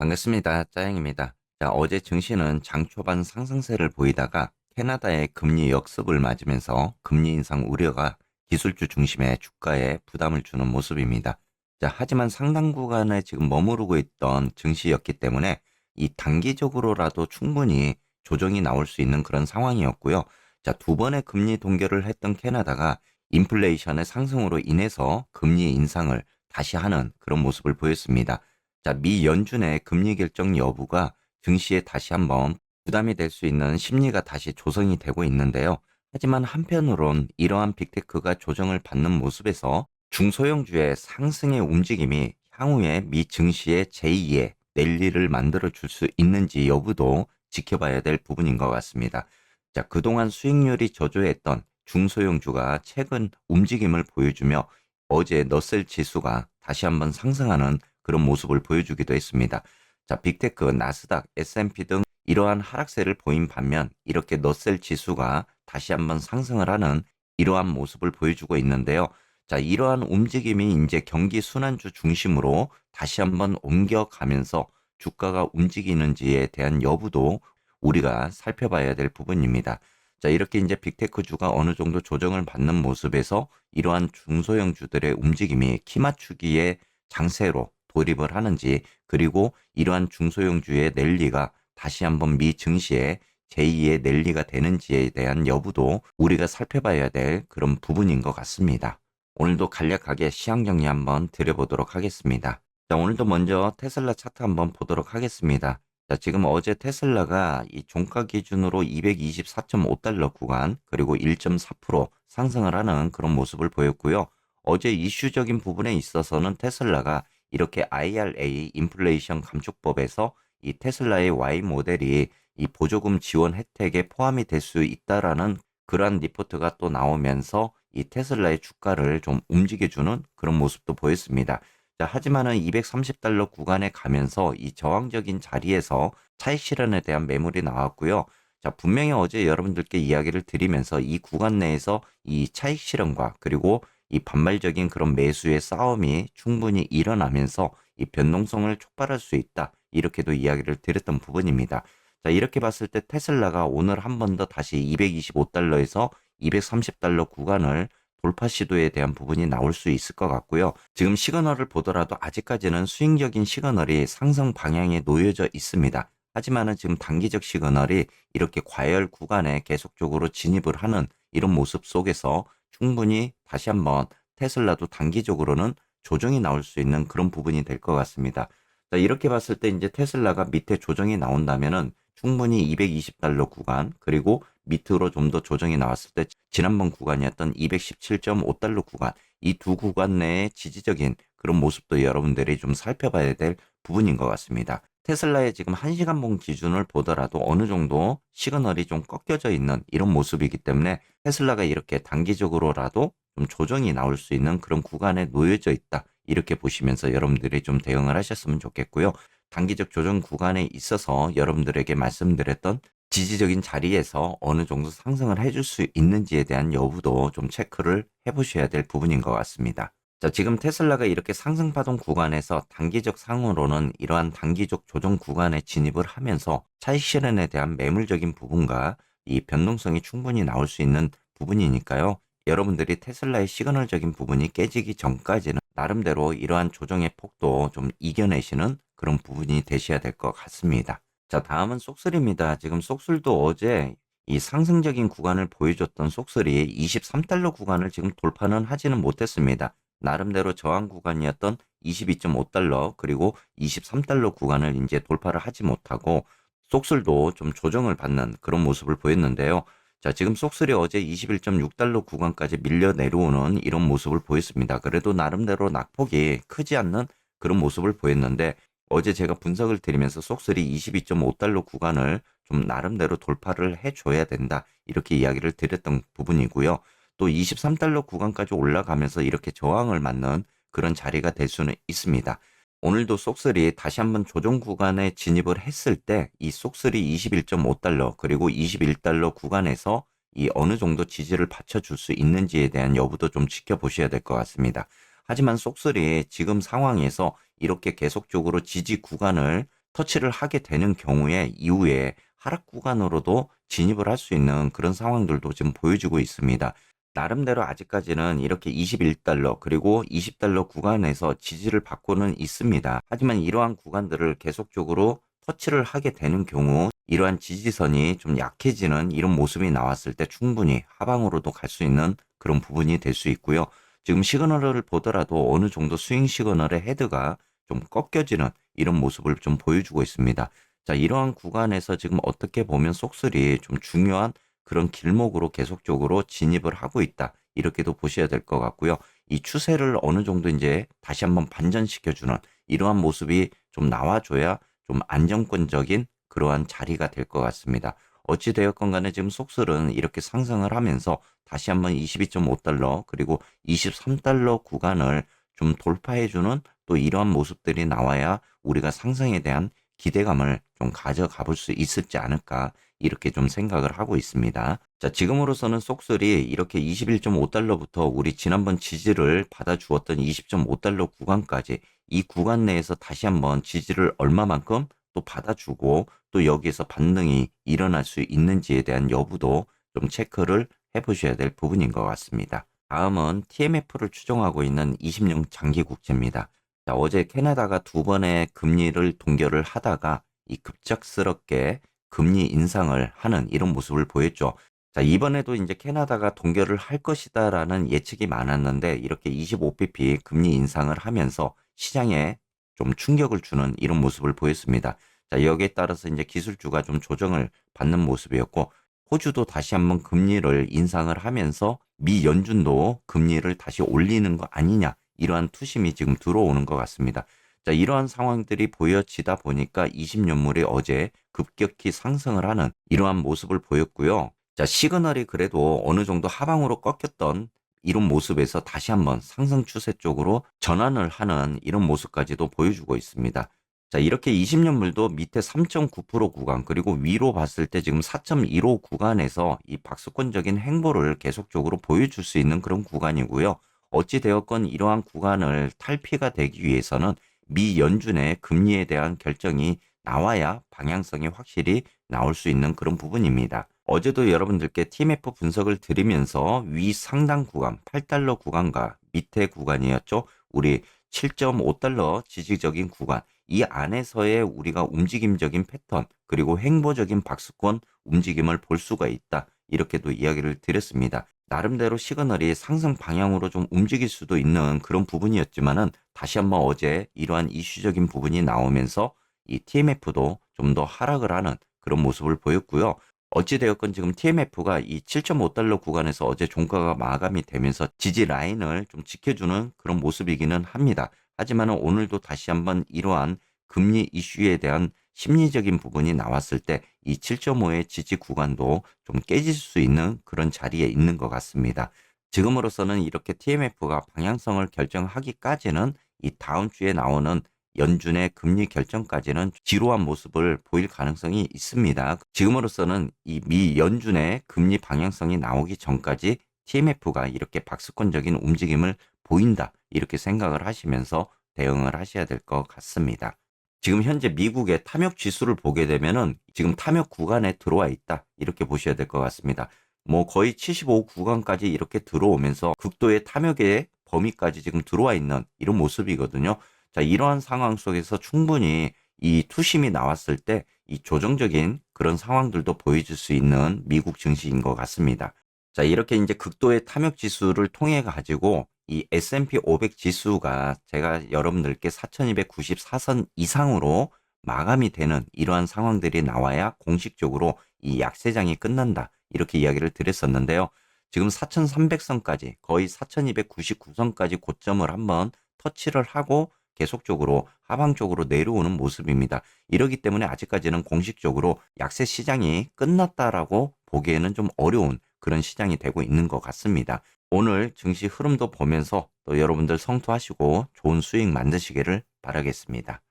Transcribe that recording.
반갑습니다. 짜영입니다. 자, 어제 증시는 장 초반 상승세를 보이다가 캐나다의 금리 역습을 맞으면서 금리 인상 우려가 기술주 중심의 주가에 부담을 주는 모습입니다. 자, 하지만 상당 구간에 지금 머무르고 있던 증시였기 때문에 이 단기적으로라도 충분히 조정이 나올 수 있는 그런 상황이었고요. 자, 두 번의 금리 동결을 했던 캐나다가 인플레이션의 상승으로 인해서 금리 인상을 다시 하는 그런 모습을 보였습니다. 자, 미 연준의 금리 결정 여부가 증시에 다시 한번 부담이 될 수 있는 심리가 다시 조성이 되고 있는데요. 하지만 한편으론 이러한 빅테크가 조정을 받는 모습에서 중소형주의 상승의 움직임이 향후에 미 증시의 제2의 랠리를 만들어 줄 수 있는지 여부도 지켜봐야 될 부분인 것 같습니다. 자, 그동안 수익률이 저조했던 중소형주가 최근 움직임을 보여주며 어제 너셀 지수가 다시 한번 상승하는 그런 모습을 보여주기도 했습니다. 자, 빅테크, 나스닥, S&P 등 이러한 하락세를 보인 반면 이렇게 너셀 지수가 다시 한번 상승을 하는 이러한 모습을 보여주고 있는데요. 자, 이러한 움직임이 이제 경기 순환주 중심으로 다시 한번 옮겨가면서 주가가 움직이는지에 대한 여부도 우리가 살펴봐야 될 부분입니다. 자, 이렇게 이제 빅테크주가 어느 정도 조정을 받는 모습에서 이러한 중소형 주들의 움직임이 키 맞추기의 장세로 돌입을 하는지, 그리고 이러한 중소형주의 랠리가 다시 한번 미 증시에 제2의 랠리가 되는지에 대한 여부도 우리가 살펴봐야 될 그런 부분인 것 같습니다. 오늘도 간략하게 시황 정리 한번 드려보도록 하겠습니다. 자, 오늘도 먼저 테슬라 차트 한번 보도록 하겠습니다. 자, 지금 어제 테슬라가 이 종가 기준으로 224.5달러 구간, 그리고 1.4% 상승을 하는 그런 모습을 보였고요. 어제 이슈적인 부분에 있어서는 테슬라가 이렇게 IRA 인플레이션 감축법에서 이 테슬라의 Y 모델이 이 보조금 지원 혜택에 포함이 될 수 있다라는 그러한 리포트가 또 나오면서 이 테슬라의 주가를 좀 움직여주는 그런 모습도 보였습니다. 자, 하지만은 230달러 구간에 가면서 이 저항적인 자리에서 차익 실현에 대한 매물이 나왔고요. 자, 분명히 어제 여러분들께 이야기를 드리면서 이 구간 내에서 이 차익 실현과 그리고 이 반발적인 그런 매수의 싸움이 충분히 일어나면서 이 변동성을 촉발할 수 있다. 이렇게도 이야기를 드렸던 부분입니다. 자, 이렇게 봤을 때 테슬라가 오늘 한 번 더 다시 225달러에서 230달러 구간을 돌파 시도에 대한 부분이 나올 수 있을 것 같고요. 지금 시그널을 보더라도 아직까지는 스윙적인 시그널이 상승 방향에 놓여져 있습니다. 하지만은 지금 단기적 시그널이 이렇게 과열 구간에 계속적으로 진입을 하는 이런 모습 속에서 충분히 다시 한번 테슬라도 단기적으로는 조정이 나올 수 있는 그런 부분이 될 것 같습니다. 자, 이렇게 봤을 때 이제 테슬라가 밑에 조정이 나온다면은 충분히 220달러 구간, 그리고 밑으로 좀 더 조정이 나왔을 때 지난번 구간이었던 217.5달러 구간, 이 두 구간 내의 지지적인 그런 모습도 여러분들이 좀 살펴봐야 될 부분인 것 같습니다. 테슬라의 지금 1시간봉 기준을 보더라도 어느 정도 시그널이 좀 꺾여져 있는 이런 모습이기 때문에 테슬라가 이렇게 단기적으로라도 좀 조정이 나올 수 있는 그런 구간에 놓여져 있다. 이렇게 보시면서 여러분들이 좀 대응을 하셨으면 좋겠고요. 단기적 조정 구간에 있어서 여러분들에게 말씀드렸던 지지적인 자리에서 어느 정도 상승을 해줄 수 있는지에 대한 여부도 좀 체크를 해보셔야 될 부분인 것 같습니다. 자, 지금 테슬라가 이렇게 상승파동 구간에서 단기적 상으로는 이러한 단기적 조정 구간에 진입을 하면서 차익 실현에 대한 매물적인 부분과 이 변동성이 충분히 나올 수 있는 부분이니까요. 여러분들이 테슬라의 시그널적인 부분이 깨지기 전까지는 나름대로 이러한 조정의 폭도 좀 이겨내시는 그런 부분이 되셔야 될 것 같습니다. 자, 다음은 쏙슬입니다. 지금 쏙슬도 어제 이 상승적인 구간을 보여줬던 쏙슬이 23달러 구간을 지금 돌파는 하지는 못했습니다. 나름대로 저항 구간이었던 22.5달러 그리고 23달러 구간을 이제 돌파를 하지 못하고 쏙슬도 좀 조정을 받는 그런 모습을 보였는데요. 자, 지금 쏙슬이 어제 21.6달러 구간까지 밀려 내려오는 이런 모습을 보였습니다. 그래도 나름대로 낙폭이 크지 않는 그런 모습을 보였는데 어제 제가 분석을 드리면서 쏙슬이 22.5달러 구간을 좀 나름대로 돌파를 해줘야 된다. 이렇게 이야기를 드렸던 부분이고요. 또 23달러 구간까지 올라가면서 이렇게 저항을 맞는 그런 자리가 될 수는 있습니다. 오늘도 쏙슬이 다시 한번 조정 구간에 진입을 했을 때 이 쏙슬이 21.5달러 그리고 21달러 구간에서 이 어느 정도 지지를 받쳐줄 수 있는지에 대한 여부도 좀 지켜보셔야 될 것 같습니다. 하지만 쏙슬이 지금 상황에서 이렇게 계속적으로 지지 구간을 터치를 하게 되는 경우에 이후에 하락 구간으로도 진입을 할 수 있는 그런 상황들도 지금 보여지고 있습니다. 나름대로 아직까지는 이렇게 21달러 그리고 20달러 구간에서 지지를 받고는 있습니다. 하지만 이러한 구간들을 계속적으로 터치를 하게 되는 경우 이러한 지지선이 좀 약해지는 이런 모습이 나왔을 때 충분히 하방으로도 갈 수 있는 그런 부분이 될 수 있고요. 지금 시그널을 보더라도 어느 정도 스윙 시그널의 헤드가 좀 꺾여지는 이런 모습을 좀 보여주고 있습니다. 자, 이러한 구간에서 지금 어떻게 보면 속설이 좀 중요한 그런 길목으로 계속적으로 진입을 하고 있다. 이렇게도 보셔야 될 것 같고요. 이 추세를 어느 정도 이제 다시 한번 반전시켜주는 이러한 모습이 좀 나와줘야 좀 안정권적인 그러한 자리가 될 것 같습니다. 어찌되었건 간에 지금 속설은 이렇게 상승을 하면서 다시 한번 22.5달러 그리고 23달러 구간을 좀 돌파해주는 또 이러한 모습들이 나와야 우리가 상승에 대한 기대감을 좀 가져가 볼 수 있을지 않을까 이렇게 좀 생각을 하고 있습니다. 자, 지금으로서는 속설이 이렇게 21.5달러부터 우리 지난번 지지를 받아 주었던 20.5달러 구간까지 이 구간 내에서 다시 한번 지지를 얼마만큼 또 받아주고 또 여기에서 반등이 일어날 수 있는지에 대한 여부도 좀 체크를 해보셔야 될 부분인 것 같습니다. 다음은 TMF를 추종하고 있는 20년 장기 국채입니다. 자, 어제 캐나다가 두 번의 금리를 동결을 하다가 이 급작스럽게 금리 인상을 하는 이런 모습을 보였죠. 자, 이번에도 이제 캐나다가 동결을 할 것이다라는 예측이 많았는데 이렇게 25bp 금리 인상을 하면서 시장에 좀 충격을 주는 이런 모습을 보였습니다. 자, 여기에 따라서 이제 기술주가 좀 조정을 받는 모습이었고 호주도 다시 한번 금리를 인상을 하면서 미 연준도 금리를 다시 올리는 거 아니냐 이러한 투심이 지금 들어오는 것 같습니다. 자, 이러한 상황들이 보여지다 보니까 20년물이 어제 급격히 상승을 하는 이러한 모습을 보였고요. 자, 시그널이 그래도 어느 정도 하방으로 꺾였던 이런 모습에서 다시 한번 상승 추세 쪽으로 전환을 하는 이런 모습까지도 보여주고 있습니다. 자, 이렇게 20년물도 밑에 3.9% 구간 그리고 위로 봤을 때 지금 4.15 구간에서 이 박스권적인 행보를 계속적으로 보여줄 수 있는 그런 구간이고요. 어찌 되었건 이러한 구간을 탈피가 되기 위해서는 미 연준의 금리에 대한 결정이 나와야 방향성이 확실히 나올 수 있는 그런 부분입니다. 어제도 여러분들께 TMF 분석을 드리면서 위 상단 구간 8달러 구간과 밑에 구간이었죠. 우리 7.5달러 지지적인 구간 이 안에서의 우리가 움직임적인 패턴 그리고 행보적인 박스권 움직임을 볼 수가 있다. 이렇게도 이야기를 드렸습니다. 나름대로 시그널이 상승 방향으로 좀 움직일 수도 있는 그런 부분이었지만은 다시 한번 어제 이러한 이슈적인 부분이 나오면서 이 TMF도 좀 더 하락을 하는 그런 모습을 보였고요. 어찌되었건 지금 TMF가 이 7.5달러 구간에서 어제 종가가 마감이 되면서 지지 라인을 좀 지켜주는 그런 모습이기는 합니다. 하지만 오늘도 다시 한번 이러한 금리 이슈에 대한 심리적인 부분이 나왔을 때 이 7.5의 지지 구간도 좀 깨질 수 있는 그런 자리에 있는 것 같습니다. 지금으로서는 이렇게 TMF가 방향성을 결정하기까지는 이 다음 주에 나오는 연준의 금리 결정까지는 지루한 모습을 보일 가능성이 있습니다. 지금으로서는 이 미 연준의 금리 방향성이 나오기 전까지 TMF가 이렇게 박스권적인 움직임을 보인다. 이렇게 생각을 하시면서 대응을 하셔야 될 것 같습니다. 지금 현재 미국의 탐욕 지수를 보게 되면은 지금 탐욕 구간에 들어와 있다. 이렇게 보셔야 될 것 같습니다. 뭐 거의 75 구간까지 이렇게 들어오면서 극도의 탐욕의 범위까지 지금 들어와 있는 이런 모습이거든요. 자, 이러한 상황 속에서 충분히 이 투심이 나왔을 때 이 조정적인 그런 상황들도 보여줄 수 있는 미국 증시인 것 같습니다. 자, 이렇게 이제 극도의 탐욕 지수를 통해 가지고 이 S&P 500 지수가 제가 여러분들께 4294선 이상으로 마감이 되는 이러한 상황들이 나와야 공식적으로 이 약세장이 끝난다. 이렇게 이야기를 드렸었는데요. 지금 4300선까지 거의 4299선까지 고점을 한번 터치를 하고 계속적으로 하방적으로 내려오는 모습입니다. 이러기 때문에 아직까지는 공식적으로 약세 시장이 끝났다라고 보기에는 좀 어려운 그런 시장이 되고 있는 것 같습니다. 오늘 증시 흐름도 보면서 또 여러분들 성투하시고 좋은 수익 만드시기를 바라겠습니다.